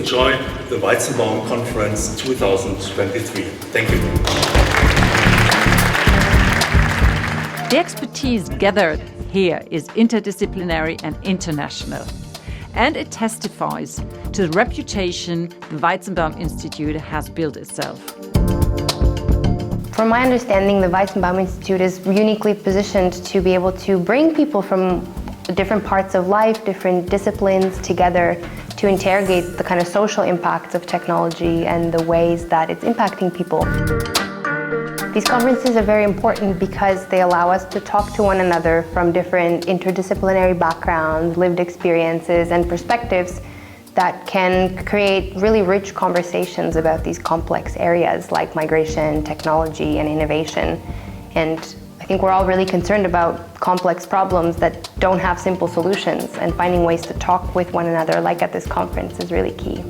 enjoy the Weizenbaum Conference 2023. Thank you. The expertise gathered here is interdisciplinary and international, and it testifies to the reputation the Weizenbaum-Institut has built itself. From my understanding, the Weizenbaum-Institut is uniquely positioned to be able to bring people from different parts of life, different disciplines together to interrogate the kind of social impacts of technology and the ways that it's impacting people. These conferences are very important because they allow us to talk to one another from different interdisciplinary backgrounds, lived experiences, and perspectives that can create really rich conversations about these complex areas like migration, technology, and innovation. And I think we're all really concerned about complex problems that don't have simple solutions, and finding ways to talk with one another, like at this conference, is really key.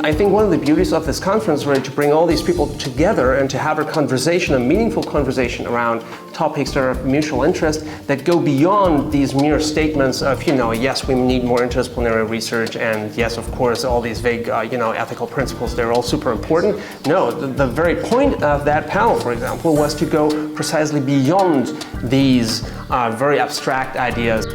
I think one of the beauties of this conference was to bring all these people together and to have a conversation, a meaningful conversation around topics that are of mutual interest that go beyond these mere statements of, yes, we need more interdisciplinary research, and yes, of course, all these vague, ethical principles, they're all super important. No, the very point of that panel, for example, was to go precisely beyond these very abstract ideas.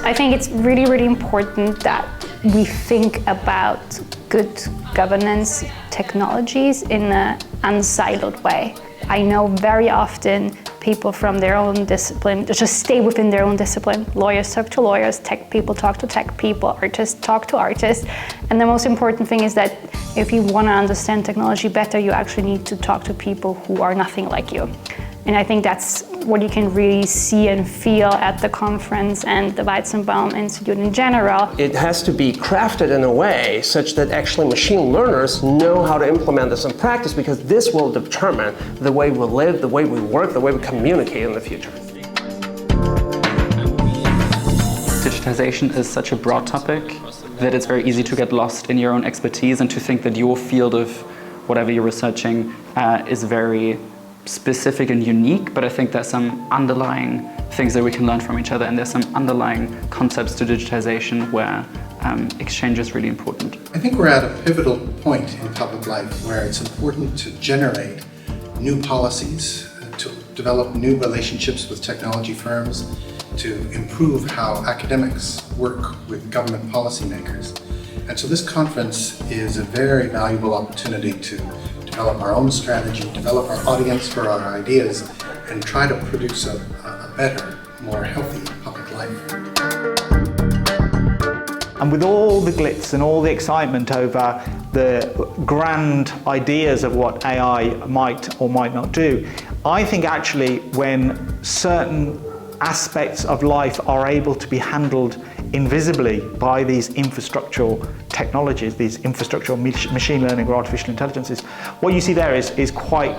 I think it's really, really important that we think about good governance technologies in an unsiloed way. I know very often people from their own discipline just stay within their own discipline. Lawyers talk to lawyers, tech people talk to tech people, artists talk to artists. And the most important thing is that if you want to understand technology better, you actually need to talk to people who are nothing like you. And I think that's what you can really see and feel at the conference and the Weizenbaum-Institut in general. It has to be crafted in a way such that actually machine learners know how to implement this in practice, because this will determine the way we live, the way we work, the way we communicate in the future. Digitization is such a broad topic that it's very easy to get lost in your own expertise and to think that your field of whatever you're researching is very specific and unique, but I think there's some underlying things that we can learn from each other, and there's some underlying concepts to digitization where exchange is really important. I think we're at a pivotal point in public life where it's important to generate new policies, to develop new relationships with technology firms, to improve how academics work with government policymakers. And so this conference is a very valuable opportunity to develop our own strategy, develop our audience for our ideas, and try to produce a better, more healthy public life. And with all the glitz and all the excitement over the grand ideas of what AI might or might not do, I think actually when certain aspects of life are able to be handled invisibly by these infrastructural technologies, these infrastructural machine learning or artificial intelligences, what you see there is quite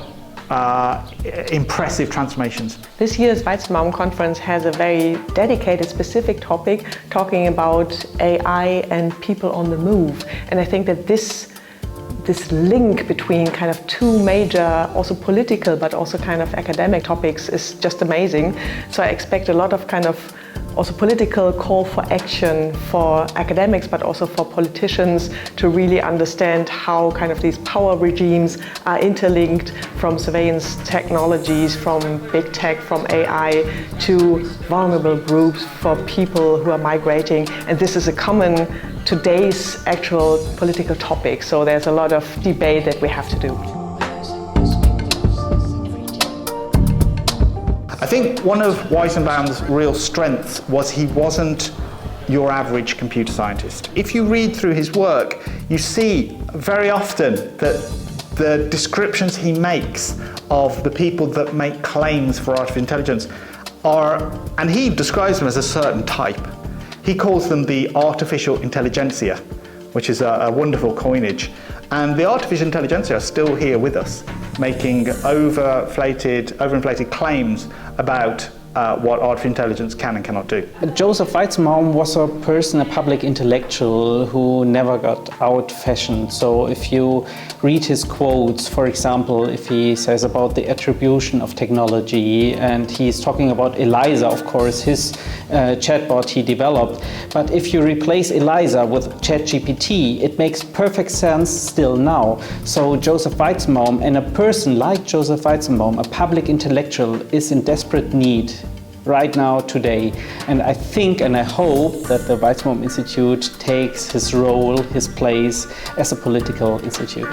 impressive transformations. This year's Weizenbaum conference has a very dedicated, specific topic talking about AI and people on the move. And I think that this link between kind of two major, also political, but also kind of academic topics is just amazing. So I expect a lot of kind of also political call for action for academics, but also for politicians to really understand how kind of these power regimes are interlinked, from surveillance technologies, from big tech, from AI, to vulnerable groups, for people who are migrating. And this is a common today's actual political topic. So there's a lot of debate that we have to do. I think one of Weizenbaum's real strengths was he wasn't your average computer scientist. If you read through his work, you see very often that the descriptions he makes of the people that make claims for artificial intelligence and he describes them as a certain type. He calls them the artificial intelligentsia, which is a wonderful coinage. And the artificial intelligentsia are still here with us, making overinflated claims about what artificial intelligence can and cannot do. Joseph Weizenbaum was a person, a public intellectual who never got out-fashioned. So if you read his quotes, for example, if he says about the attribution of technology, and he's talking about Eliza, of course, his chatbot he developed. But if you replace Eliza with ChatGPT, it makes perfect sense still now. So Joseph Weizenbaum, and a person like Joseph Weizenbaum, a public intellectual, is in desperate need right now, today. And I think and I hope that the Weizenbaum-Institut takes his role, his place as a political institute.